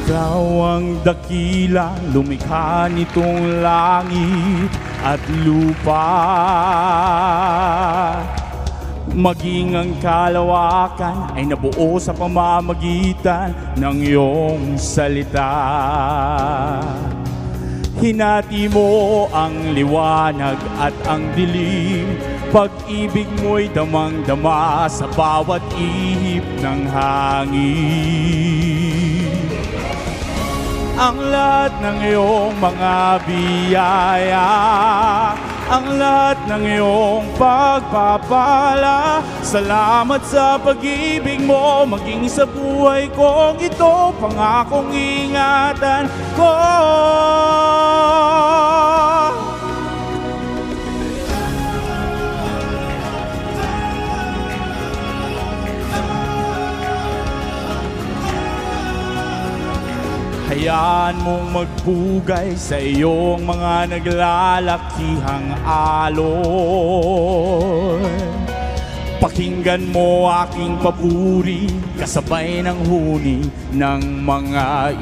Ikaw ang dakila, lumikha nitong langit at lupa. Maging ang kalawakan ay nabuo sa pamamagitan ng iyong salita. Hinati mo ang liwanag at ang dilim, pag-ibig mo'y damang-dama sa bawat ihip ng hangin. Ang lahat ng iyong mga biyaya, ang lahat ng iyong pagpapala, salamat sa pag-ibig mo, maging sa buhay kong ito, pangakong ingatan ko. Hayaan mong magpugay sa iyong mga naglalakihang alon. Pakinggan mo aking papuri, kasabay ng huni ng mga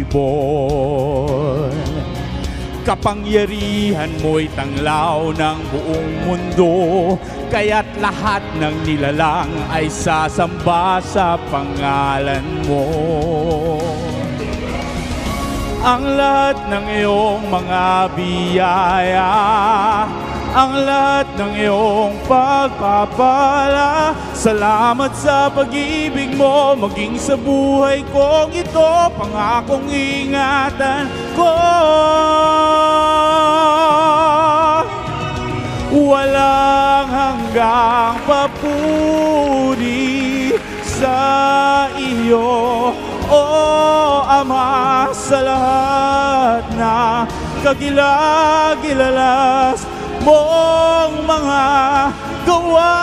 ibon. Kapangyarihan mo'y tanglaw ng buong mundo, kaya't lahat ng nilalang ay sasamba sa pangalan mo. Ang lahat ng iyong mga biyaya, ang lahat ng iyong pagpapala, salamat sa pag-ibig mo, maging sa buhay kong ito, pangakong ingatan ko. Walang hanggang papuri sa iyo, O Ama, sa lahat na kagilagilalas mong mga gawa.